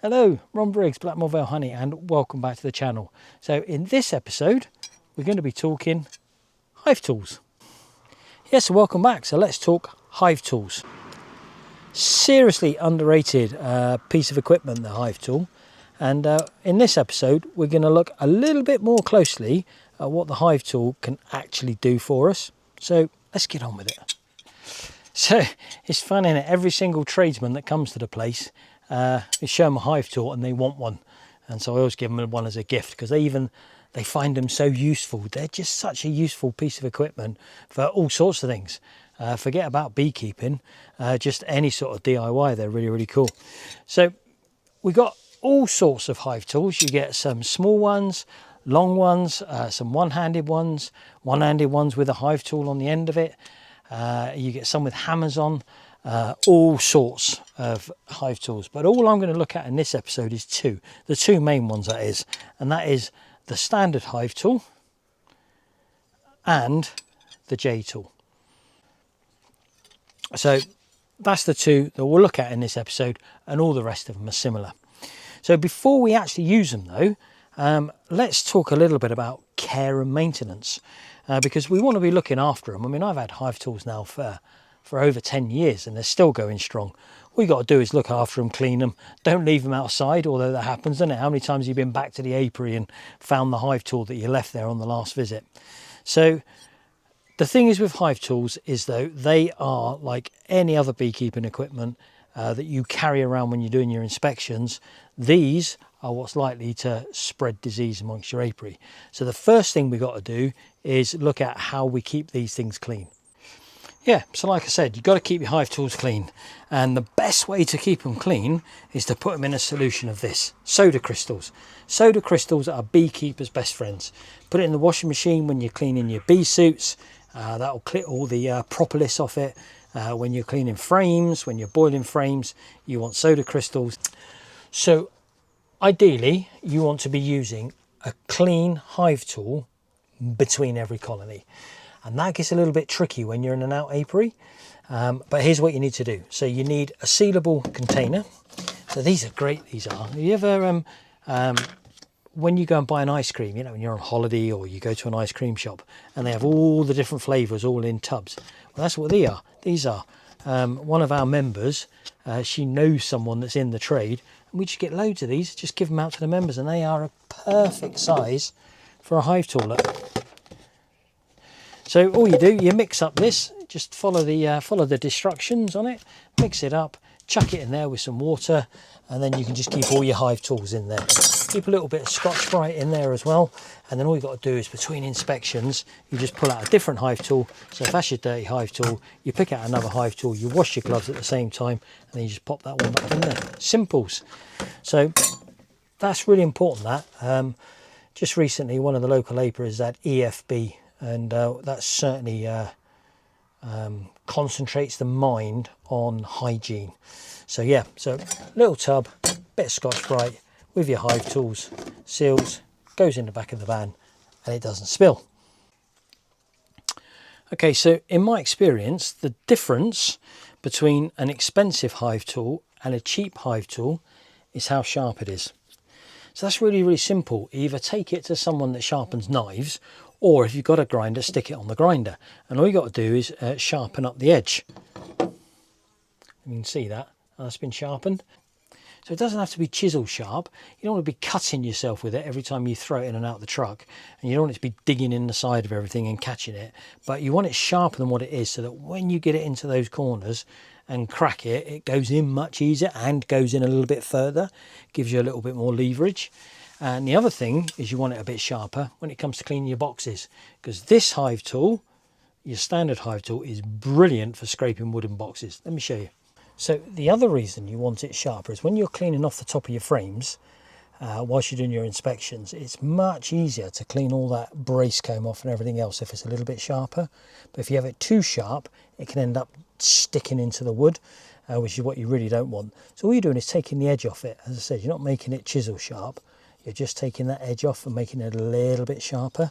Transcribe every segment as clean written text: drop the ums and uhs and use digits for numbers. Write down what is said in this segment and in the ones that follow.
Hello, Ron Briggs, Blackmore Vale Honey, and welcome back to the channel. So in this episode, we're going to be talking hive tools. Yes, so welcome back. So let's talk hive tools. Seriously underrated piece of equipment, the hive tool. And in this episode, we're going to look a little bit more closely at what the hive tool can actually do for us. So let's get on with it. So it's funny, isn't it? Every single tradesman that comes to the place, is show them a hive tool and they want one. And so I always give them one as a gift because they find them so useful. They're just such a useful piece of equipment for all sorts of things. Forget about beekeeping, just any sort of DIY, they're really, really cool. So we got all sorts of hive tools. You get some small ones, long ones, some one-handed ones with a hive tool on the end of it. You get some with hammers on, all sorts of hive tools. But all I'm going to look at in this episode is the two main ones that is. And that is the standard hive tool and the J tool. So that's the two that we'll look at in this episode, and all the rest of them are similar. So before we actually use them though, let's talk a little bit about care and maintenance, because we want to be looking after them. I mean, I've had hive tools now for over 10 years and they're still going strong. All you got to do is look after them, clean them, don't leave them outside, although that happens, doesn't it? How many times have you been back to the apiary and found the hive tool that you left there on the last visit? So the thing is with hive tools is though, they are like any other beekeeping equipment that you carry around when you're doing your inspections. These are what's likely to spread disease amongst your apiary. So the first thing we've got to do is look at how we keep these things clean. Yeah, so like I said, you've got to keep your hive tools clean. And the best way to keep them clean is to put them in a solution of this, soda crystals. Soda crystals are beekeepers' best friends. Put it in the washing machine when you're cleaning your bee suits. That'll clear all the propolis off it. When you're cleaning frames, when you're boiling frames, you want soda crystals. So ideally, you want to be using a clean hive tool between every colony. And that gets a little bit tricky when you're in an out apiary. But here's what you need to do. So you need a sealable container. So these are great, these are. Have you ever, when you go and buy an ice cream, you know, when you're on holiday or you go to an ice cream shop and they have all the different flavours all in tubs. Well, that's what they are. These are. One of our members, she knows someone that's in the trade, and we just get loads of these, just give them out to the members, and they are a perfect size for a hive tool. So all you do, you mix up this, just follow the instructions on it, mix it up, chuck it in there with some water, and then you can just keep all your hive tools in there. Keep a little bit of Scotch-Brite in there as well, and then all you've got to do is between inspections, you just pull out a different hive tool. So if that's your dirty hive tool, you pick out another hive tool, you wash your gloves at the same time, and then you just pop that one back in there. Simples. So that's really important, that. Just recently, one of the local apiaries had EFB, and that certainly concentrates the mind on hygiene. So yeah, so little tub, bit of Scotch-Brite with your hive tools, seals, goes in the back of the van, and it doesn't spill. Okay, so in my experience, the difference between an expensive hive tool and a cheap hive tool is how sharp it is. So that's really, really simple. Either take it to someone that sharpens knives, or if you've got a grinder, stick it on the grinder. And all you got to do is sharpen up the edge. You can see that, that's been sharpened. So it doesn't have to be chisel sharp. You don't want to be cutting yourself with it every time you throw it in and out the truck. And you don't want it to be digging in the side of everything and catching it. But you want it sharper than what it is, so that when you get it into those corners and crack it, it goes in much easier and goes in a little bit further. Gives you a little bit more leverage. And the other thing is you want it a bit sharper when it comes to cleaning your boxes. Because this hive tool, your standard hive tool, is brilliant for scraping wooden boxes. Let me show you. So the other reason you want it sharper is when you're cleaning off the top of your frames, whilst you're doing your inspections, it's much easier to clean all that brace comb off and everything else if it's a little bit sharper. But if you have it too sharp, it can end up sticking into the wood, which is what you really don't want. So all you're doing is taking the edge off it. As I said, you're not making it chisel sharp, you're just taking that edge off and making it a little bit sharper.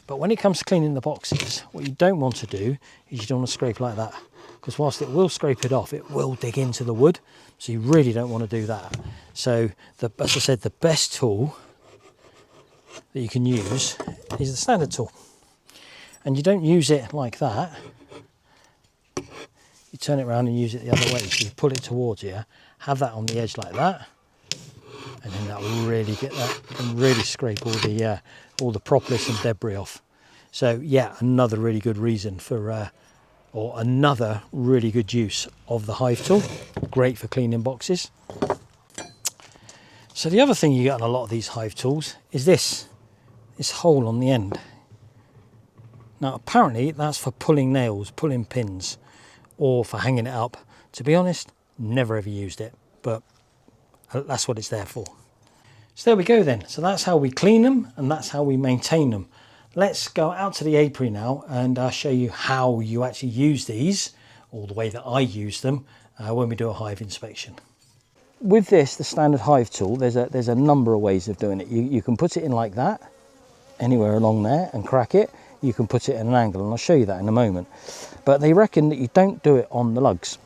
But when it comes to cleaning the boxes, what you don't want to do is you don't want to scrape like that, because whilst it will scrape it off, it will dig into the wood. So you really don't want to do that. So as I said, the best tool that you can use is the standard tool. And you don't use it like that. You turn it around and use it the other way. So you pull it towards you, have that on the edge like that, and then that will really get that and really scrape all the propolis and debris off. So yeah, another really good reason for or another really good use of the Hive tool. Great for cleaning boxes. So the other thing you get on a lot of these Hive tools is this hole on the end. Now apparently that's for pulling nails, pulling pins, or for hanging it up. To be honest, never ever used it, but that's what it's there for. So there we go then. So that's how we clean them and that's how we maintain them. Let's go out to the apiary now and I'll show you how you actually use these, or the way that I use them when we do a hive inspection. With this, the standard Hive tool, there's a number of ways of doing it. You can put it in like that, anywhere along there, and crack it. You can put it at an angle, and I'll show you that in a moment. But they reckon that you don't do it on the lugs.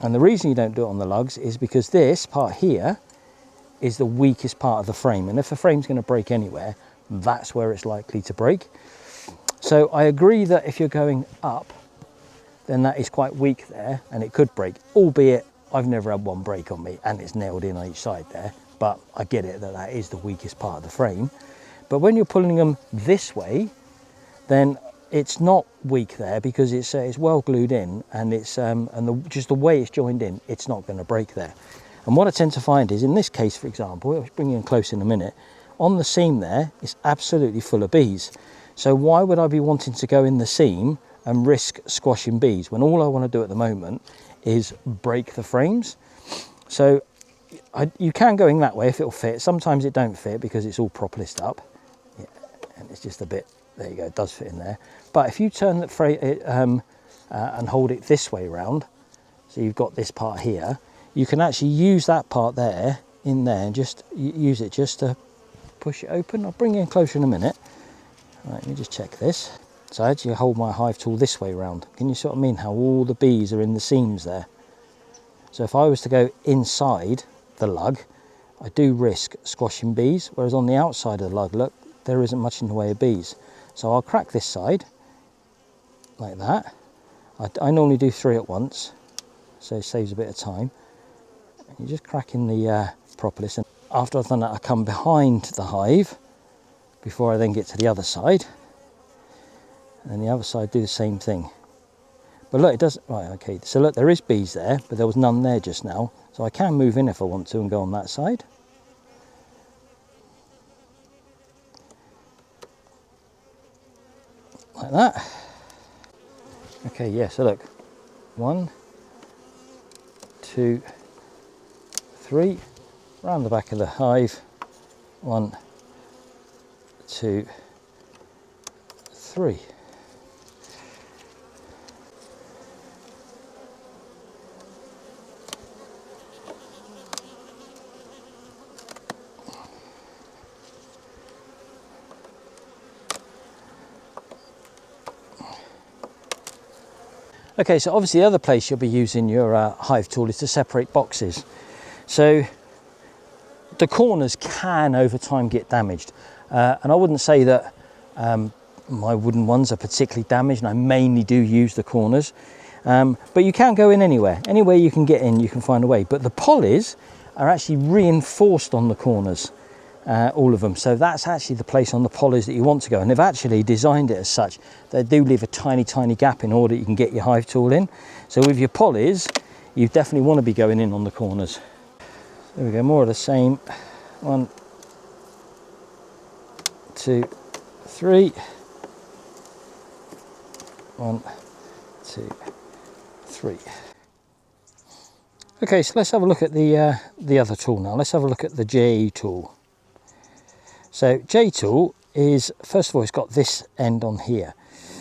And the reason you don't do it on the lugs is because this part here is the weakest part of the frame. And if the frame's going to break anywhere, that's where it's likely to break. So I agree that if you're going up, then that is quite weak there and it could break, albeit I've never had one break on me and it's nailed in on each side there, but I get it that is the weakest part of the frame. But when you're pulling them this way, then it's not weak there because it's well glued in, and it's just the way it's joined in, it's not going to break there. And what I tend to find is, in this case for example, I'll bring you in close in a minute, on the seam there it's absolutely full of bees. So why would I be wanting to go in the seam and risk squashing bees when all I want to do at the moment is break the frames? So you can go in that way if it'll fit. Sometimes it don't fit because it's all propolised up, yeah, and it's just a bit, there you go, it does fit in there. But if you turn the frame and hold it this way round, so you've got this part here, you can actually use that part there in there and just use it just to push it open. I'll bring you in closer in a minute. Right, let me just check this. So I actually hold my Hive tool this way round. Can you sort of mean how all the bees are in the seams there? So if I was to go inside the lug, I do risk squashing bees, whereas on the outside of the lug, look, there isn't much in the way of bees. So I'll crack this side like that. I normally do 3 at once, so it saves a bit of time. And you just crack in the propolis, and after I've done that I come behind the hive before I then get to the other side, and then the other side do the same thing. But look, it doesn't, right, okay, so look, there is bees there, but there was none there just now, so I can move in if I want to and go on that side. Like that. Okay, yeah, so look, 1, 2, 3, round the back of the hive, 1, 2, 3. Okay, so obviously the other place you'll be using your Hive tool is to separate boxes. So the corners can over time get damaged, and I wouldn't say that my wooden ones are particularly damaged, and I mainly do use the corners, but you can go in anywhere you can get in, you can find a way. But the polys are actually reinforced on the corners, all of them, so that's actually the place on the polys that you want to go, and they've actually designed it as such. They do leave a tiny gap in order you can get your Hive tool in. So with your polys, you definitely want to be going in on the corners. There we go, more of the same. 1, 2, 3. 1, 2, 3. Okay, so let's have a look at the other tool now. Let's have a look at the J tool. So J tool is, first of all, it's got this end on here.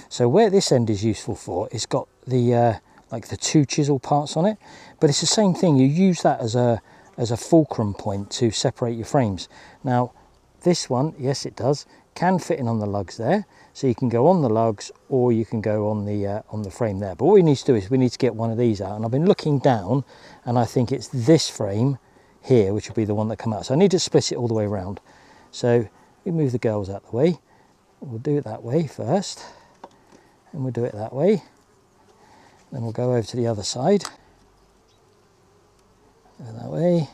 So where this end is useful for, it's got the like the 2 chisel parts on it, but it's the same thing. You use that as a fulcrum point to separate your frames. Now this one, yes it does, can fit in on the lugs there, so you can go on the lugs or you can go on the frame there. But what we need to do is we need to get one of these out, and I've been looking down and I think it's this frame here, which will be the one that come out. So I need to split it all the way around. So we move the girls out the way. We'll do it that way first, and we'll do it that way. Then we'll go over to the other side. Do it that way,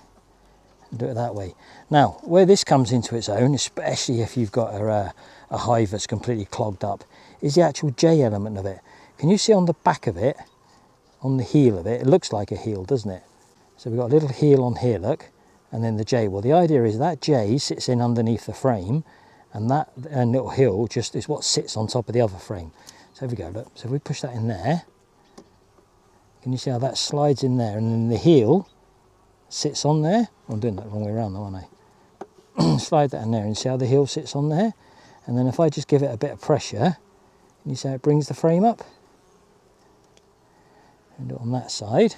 and do it that way. Now, where this comes into its own, especially if you've got a hive that's completely clogged up, is the actual J element of it. Can you see on the back of it, on the heel of it, it looks like a heel, doesn't it? So we've got a little heel on here, look, and then the J. Well, the idea is that J sits in underneath the frame, and that little heel just is what sits on top of the other frame. So here we go, look. So if we push that in there, can you see how that slides in there, and then the heel sits on there? Oh, I'm doing that the wrong way around though, aren't I? Slide that in there, and see how the heel sits on there? And then if I just give it a bit of pressure, can you see how it brings the frame up? And do it on that side.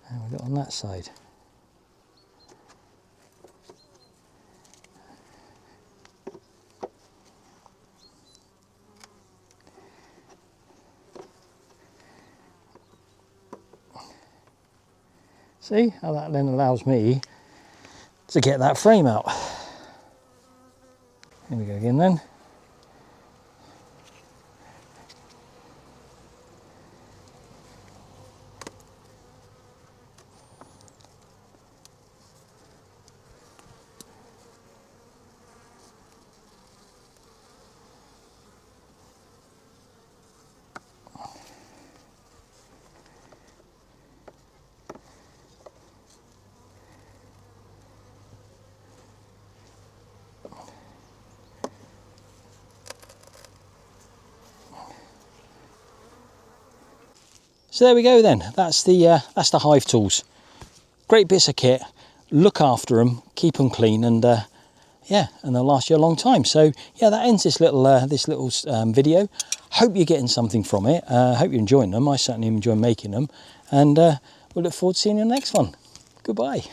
And we'll do it on that side. See how that then allows me to get that frame out. Here we go again then. So there we go then, that's the hive tools. Great bits of kit, look after them, keep them clean, and yeah, and they'll last you a long time. So yeah, that ends this little video. Hope you're getting something from it. Hope you're enjoying them. I certainly enjoy making them, and we'll look forward to seeing you in the next one. Goodbye.